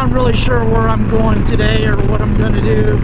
not really sure where I'm going today or what I'm going to do.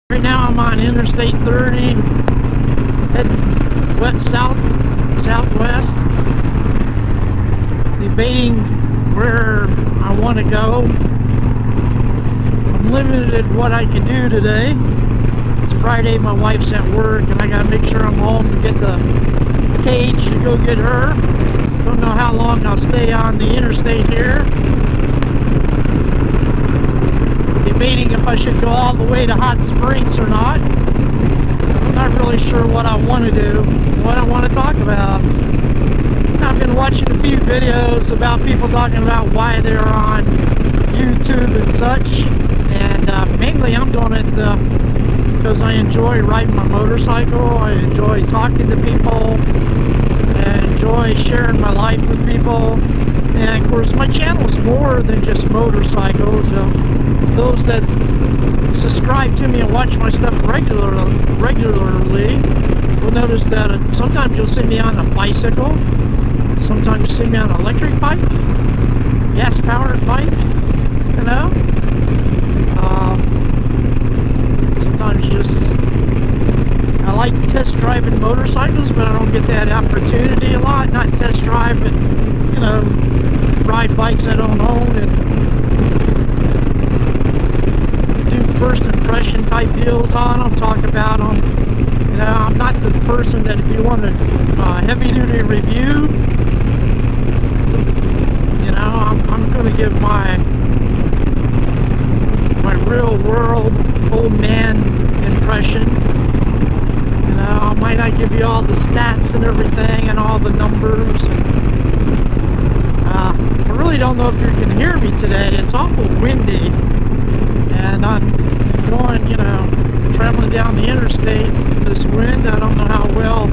Right now I'm on Interstate 30, heading west, southwest, debating where I want to go. I'm limited what I can do today. It's Friday, my wife's at work, and I gotta make sure I'm home to get the cage to go get her. Don't know how long I'll stay on the interstate here. Debating if I should go all the way to Hot Springs or not. I'm not really sure what I want to do, what I want to talk about. I've been watching a few videos about people talking about why they're on YouTube and such, and mainly I'm doing it because I enjoy riding my motorcycle. I enjoy talking to people. I enjoy sharing my life with people. And of course my channel is more than just motorcycles. Those that subscribe to me and watch my stuff regularly will notice that sometimes you'll see me on a bicycle, sometimes you see me on an electric bike, gas powered bike, you know. Sometimes I like test driving motorcycles, but I don't get that opportunity a lot. Not test drive, but you know, ride bikes I don't own and do first impression type deals on them, talk about them. You know, I'm not the person that if you want a heavy duty review, you know, I'm going to give my real world old man impression. You know, I might not give you all the stats and everything and all the numbers. I really don't know if you can hear me today. It's awful windy, and I'm going, you know, traveling down the interstate in this wind. I don't know how well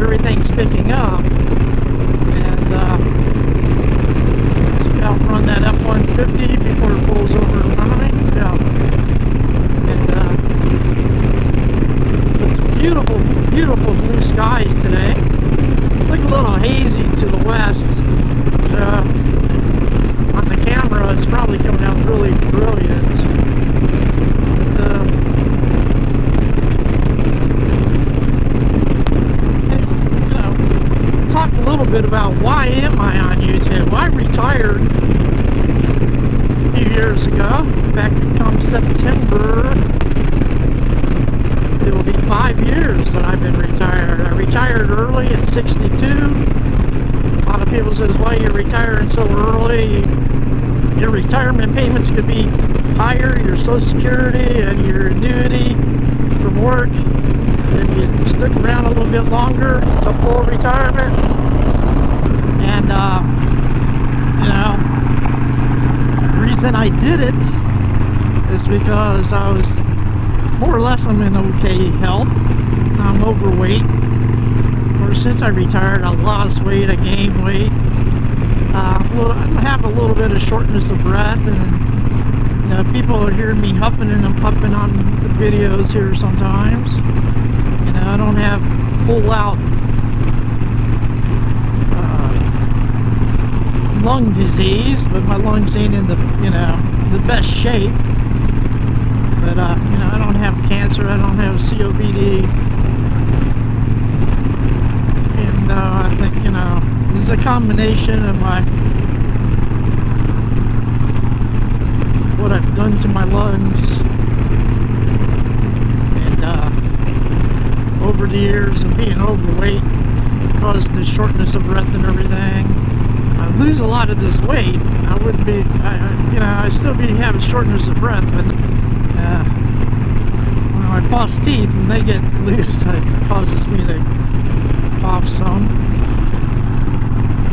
everything's picking up, and just outrun that F-150 before it pulls over in front of me. Yeah. And it's beautiful, beautiful blue skies today. Look a little hazy to the west. On the camera, it's probably coming out really brilliant. But, you know, talk a little bit about why am I on YouTube. Well, I retired a few years ago. Back come September, it will be 5 years that I've been retired. I retired early at 62. A lot of people says, why are you retiring so early? Your retirement payments could be higher, your Social Security and your annuity from work, if you stick around a little bit longer to full retirement. And you know, the reason I did it is because I was more or less, I'm in okay health. I'm overweight. Since I retired, I lost weight, I gained weight. I have a little bit of shortness of breath, and you know, people are hearing me huffing and puffing on the videos here sometimes. You know, I don't have full out lung disease, but my lungs ain't in the, you know, the best shape. But you know, I don't have cancer, I don't have COPD. I think, you know, it's a combination of what I've done to my lungs, and over the years of being overweight caused the shortness of breath and everything. I lose a lot of this weight. I wouldn't be, you know, I still be having shortness of breath, but my false teeth, when they get loose, it causes me to cough some.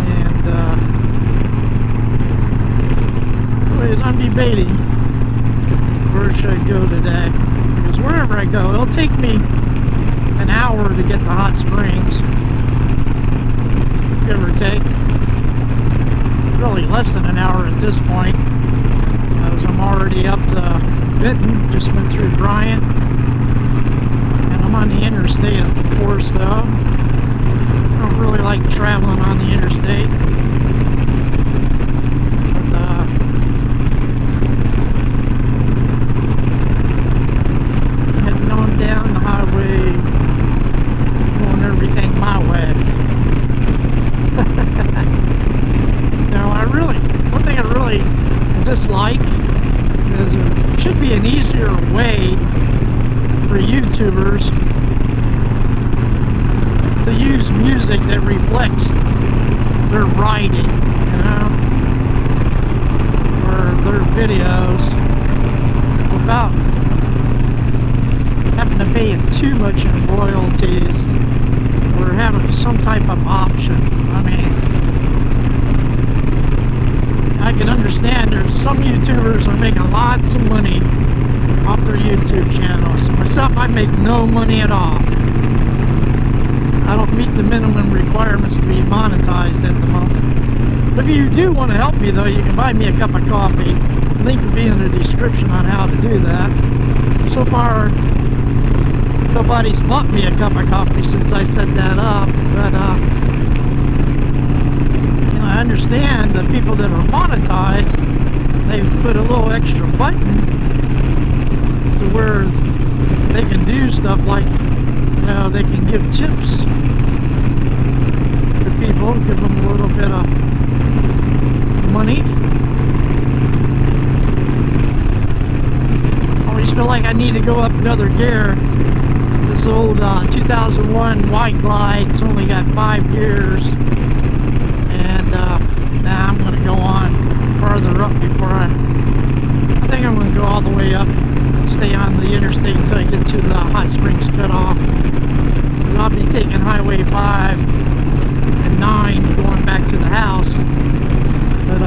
And anyways, I'm debating where should I go today, because wherever I go, it'll take me an hour to get to Hot Springs, give or take. Really less than an hour at this point, because I'm already up to Benton, just went through Bryant. way for YouTubers to use music that reflects their writing, you know, or their videos without having to pay too much in royalties or having some type of option. I mean, I can understand there's some YouTubers are making lots of money off their YouTube channels. Myself, I make no money at all. I don't meet the minimum requirements to be monetized at the moment. But if you do want to help me though, you can buy me a cup of coffee. Link will be in the description on how to do that. So far, nobody's bought me a cup of coffee since I set that up, but you know, I understand the people that are monetized, they've put a little extra button to where they can do stuff like, you know, they can give tips to people, give them a little bit of money. I always feel like I need to go up another gear. This old 2001 White Glide, it's only got 5 gears, and now I'm going to go on farther up before I think I'm going to go all the way up, stay on the interstate until I get to the Hot Springs cutoff. And I'll be taking Highway 5 and 9 going back to the house. But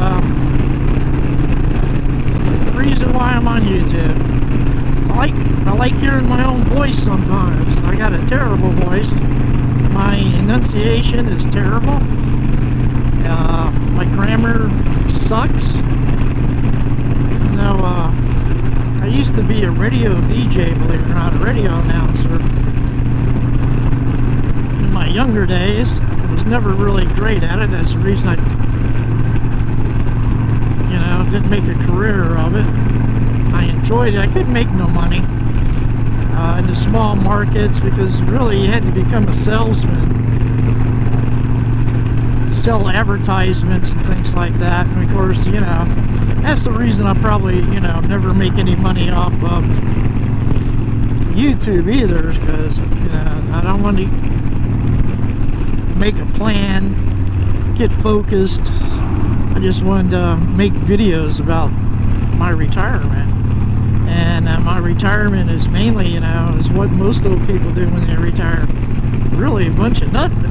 the reason why I'm on YouTube, I like hearing my own voice sometimes. I got a terrible voice. My enunciation is terrible. My grammar sucks. You know, I used to be a radio DJ, believe it or not, a radio announcer. In my younger days, I was never really great at it. That's the reason I, you know, didn't make a career of it. I enjoyed it. I couldn't make no money in the small markets because really you had to become a salesman, sell advertisements and things like that. And of course, you know, that's the reason I probably, you know, never make any money off of YouTube either, because, you know, I don't want to make a plan, get focused. I just wanted to make videos about my retirement. And my retirement is mainly, you know, is what most of the people do when they retire. Really a bunch of nothing.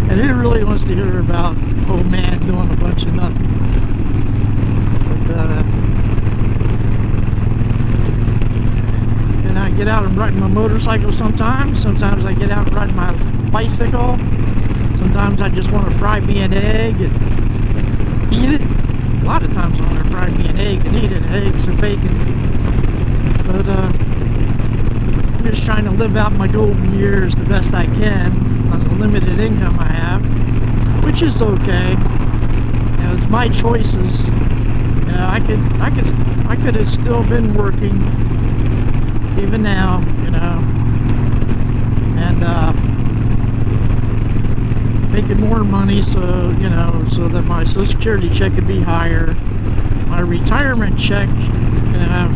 And who really wants to hear about old man doing a bunch of nothing? But and I get out and ride my motorcycle sometimes. Sometimes I get out and ride my bicycle. Sometimes I just want to fry me an egg and eat it. A lot of times I want to fry me an egg and eat it, eggs and bacon. But I'm just trying to live out my golden years the best I can on the limited income I have, which is okay. You know, it's my choices. You know, I could have still been working even now, you know, and making more money, so, you know, so that my Social Security check could be higher, my retirement check, you know,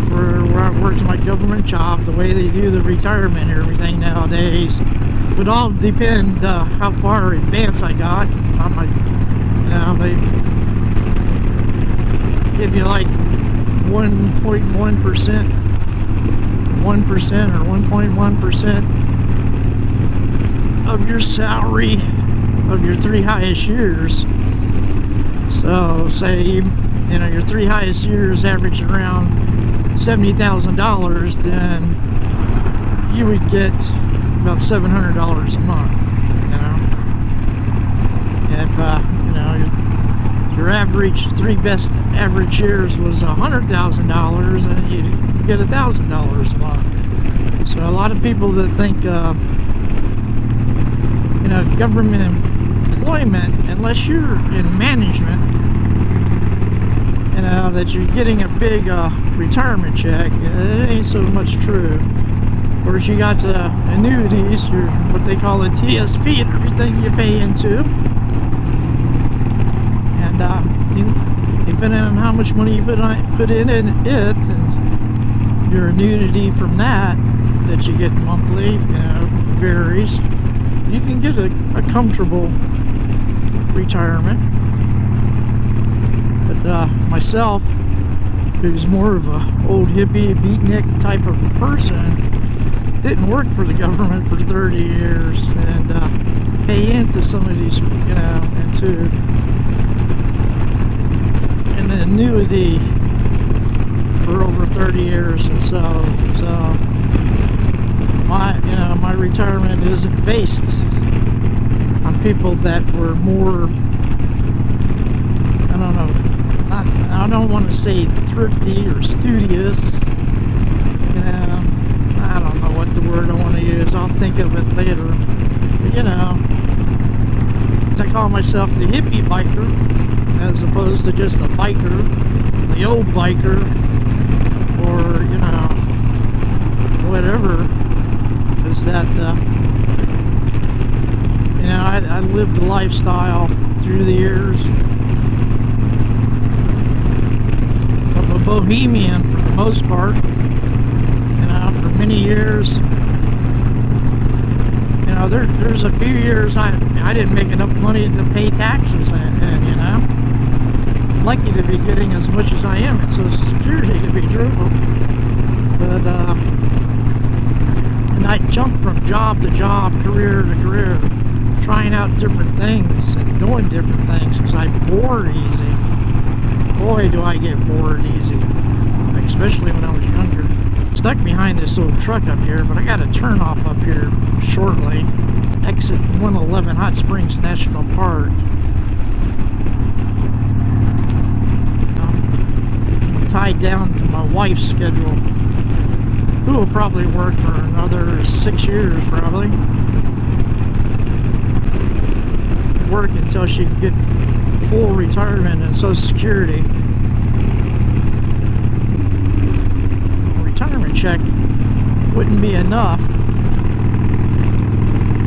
for where I worked my government job, the way they do the retirement and everything nowadays would all depend how far advance I got on my, you know, they give you like 1.1%, 1% or 1.1% of your salary of your 3 highest years. So say, you know, your 3 highest years average around $70,000, then you would get about $700 a month, you know. If you know, your average 3 best average years was $100,000, then you'd get $1,000 a month. So a lot of people that think you know, government employment, unless you're in management, you know, that you're getting a big retirement check, it ain't so much true. Of course, you got annuities, your what they call a TSP, and everything you pay into, and depending on how much money you put in it, and your annuity from that you get monthly, you know, varies. You can get a comfortable retirement. But myself, who's more of a old hippie, beatnik type of person, didn't work for the government for 30 years and pay into some of these, you know, into an annuity for over 30 years, and so my retirement isn't based on people that were more, I don't know, I don't want to say thrifty or studious, you know, I don't know what the word I want to use, I'll think of it later, but, you know, I call myself the hippie biker as opposed to just a biker, the old biker, or, you know, whatever, is that, you know, I lived a lifestyle through the years of a bohemian for the most part, you know, for many years. You know, there's a few years I didn't make enough money to pay taxes, and you know, I'm lucky to be getting as much as I am in Social Security, to be truthful. But and I jumped from job to job, career to career, trying out different things and doing different things because I bored easy. Boy, do I get bored easy, especially when I was younger. Stuck behind this little truck up here, but I got a turn off up here shortly. Exit 111 Hot Springs National Park. I'm tied down to my wife's schedule, who will probably work for another 6 years, probably. Work until she can get full retirement and Social Security. Check wouldn't be enough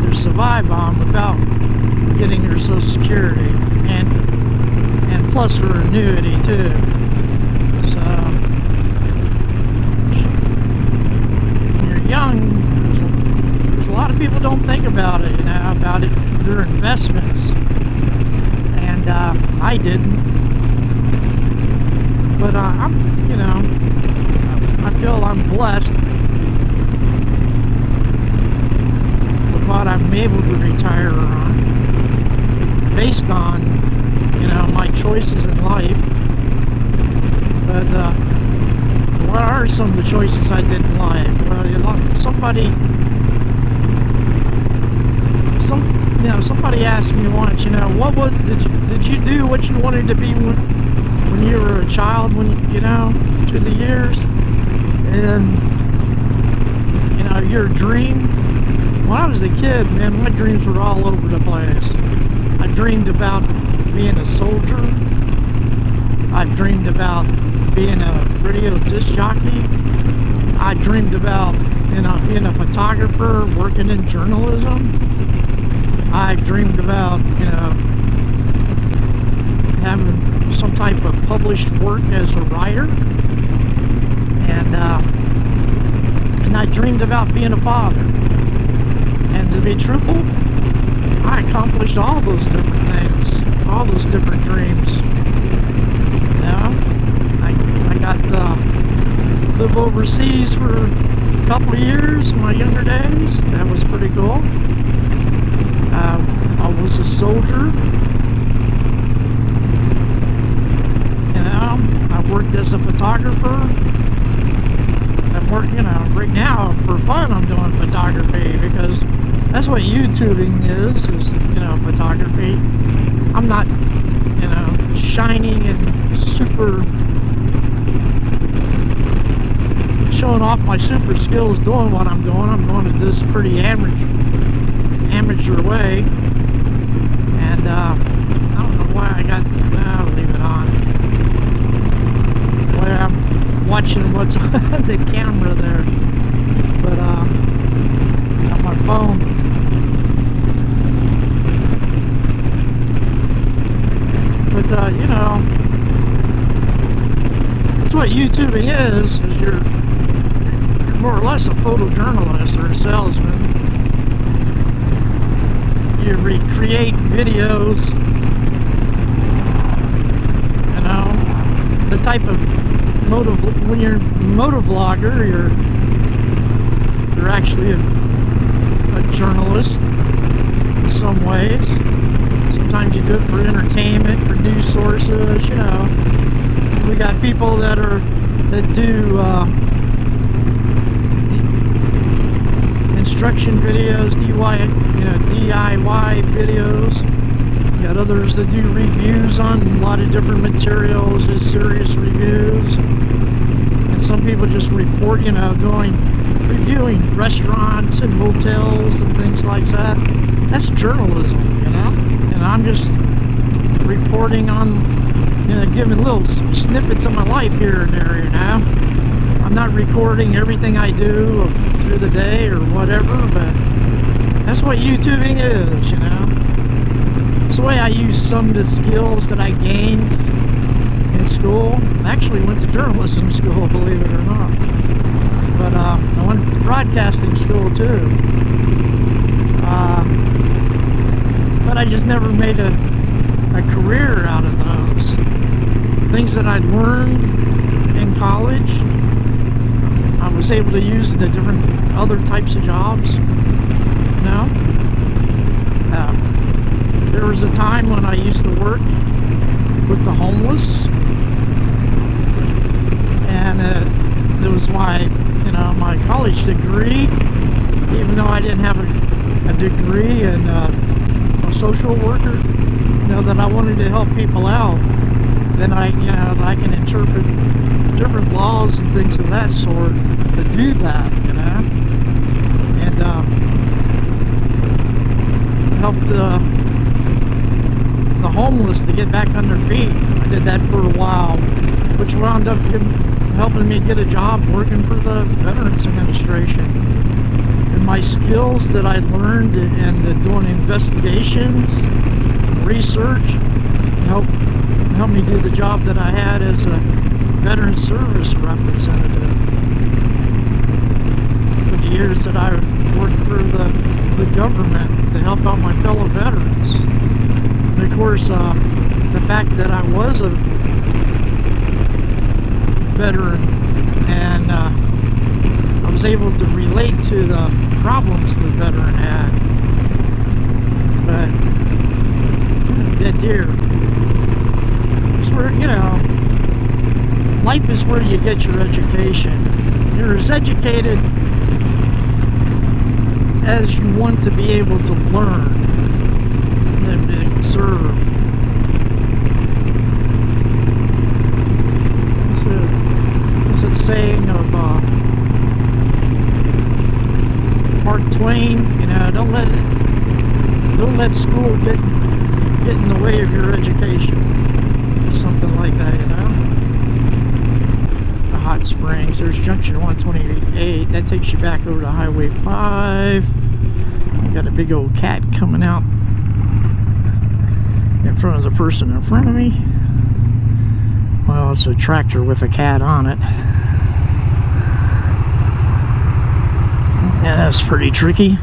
to survive on without getting her Social Security and plus her annuity too. So when you're young, there's a lot of people don't think about it, you know, about it, their investments, and I didn't. But I'm, you know, I feel I'm blessed with what I'm able to retire on, based on, you know, my choices in life. But what are some of the choices I did in life? Well, somebody asked me once, you know, did you do what you wanted to be when you were a child, you know, through the years? And, you know, your dream. When I was a kid, man, my dreams were all over the place. I dreamed about being a soldier. I dreamed about being a radio disc jockey. I dreamed about, you know, being a photographer, working in journalism. I dreamed about, you know, having some type of published work as a writer. And I dreamed about being a father. And to be truthful, I accomplished all those different things, all those different dreams. You know, I got to live overseas for a couple of years in my younger days. That was pretty cool. I was a soldier. You know, I worked as a photographer. You know, right now for fun I'm doing photography because that's what YouTubing is, you know, photography. I'm not, you know, shining and super showing off my super skills doing what I'm doing. I'm doing it this pretty amateur way, and I don't know why I got, I'll leave it on. Boy, I'm watching what's on the camera there, but on my phone. But you know, That's what YouTubing is you're more or less a photojournalist or a salesman. You recreate videos, you know, the type of when you're a motovlogger, you're actually a journalist in some ways. Sometimes you do it for entertainment, for news sources, you know. We got people that do instruction videos, DIY videos. You got others that do reviews on a lot of different materials, just serious reviews. And some people just report, you know, reviewing restaurants and hotels and things like that. That's journalism, you know. And I'm just reporting on, you know, giving little snippets of my life here and there, you know. I'm not recording everything I do through the day or whatever, but that's what YouTubing is, you know. It's the way I use some of the skills that I gained in school. I actually went to journalism school, believe it or not. But I went to broadcasting school too. But I just never made a career out of those. Things that I learned in college, I was able to use the different other types of jobs. You know, there was a time when I used to work with the homeless, and it was my college degree. Even though I didn't have a degree in a social worker, you know, that I wanted to help people out. Then I can interpret different laws and things of that sort to do that, you know, and helped the homeless to get back on their feet. I did that for a while, which wound up helping me get a job working for the Veterans Administration. And my skills that I learned in doing investigations, research, helped me do the job that I had as a veteran service representative for the years that I worked for the government to help out my fellow veterans. And of course, the fact that I was a veteran and I was able to relate to the problems the veteran had. But dead deer. It's where, you know, life is where you get your education. You're as educated as you want to be able to learn and observe. There's a saying of Mark Twain, you know, don't let school get in the way of your education. Something like that, you know. The hot springs, there's junction 128, that takes you back over to Highway 5. You got a big old cat coming out in front of the person in front of me. Well, it's a tractor with a cat on it. Yeah, that's pretty tricky.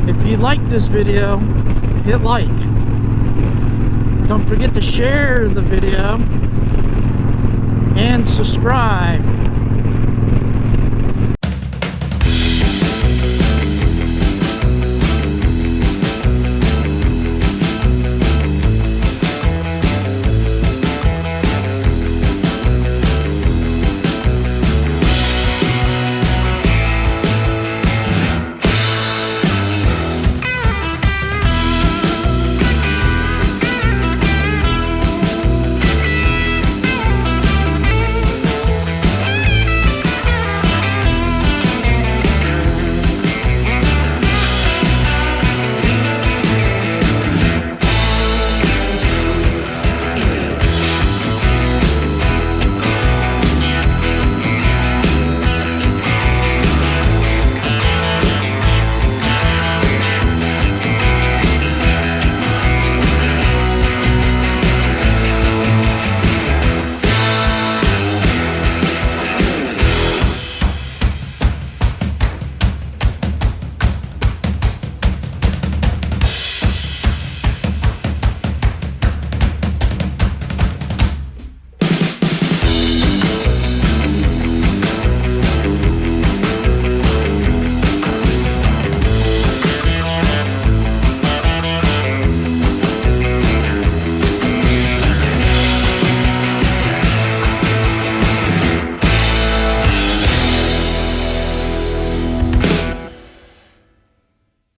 If you like this video, hit like. Don't forget to share the video and subscribe.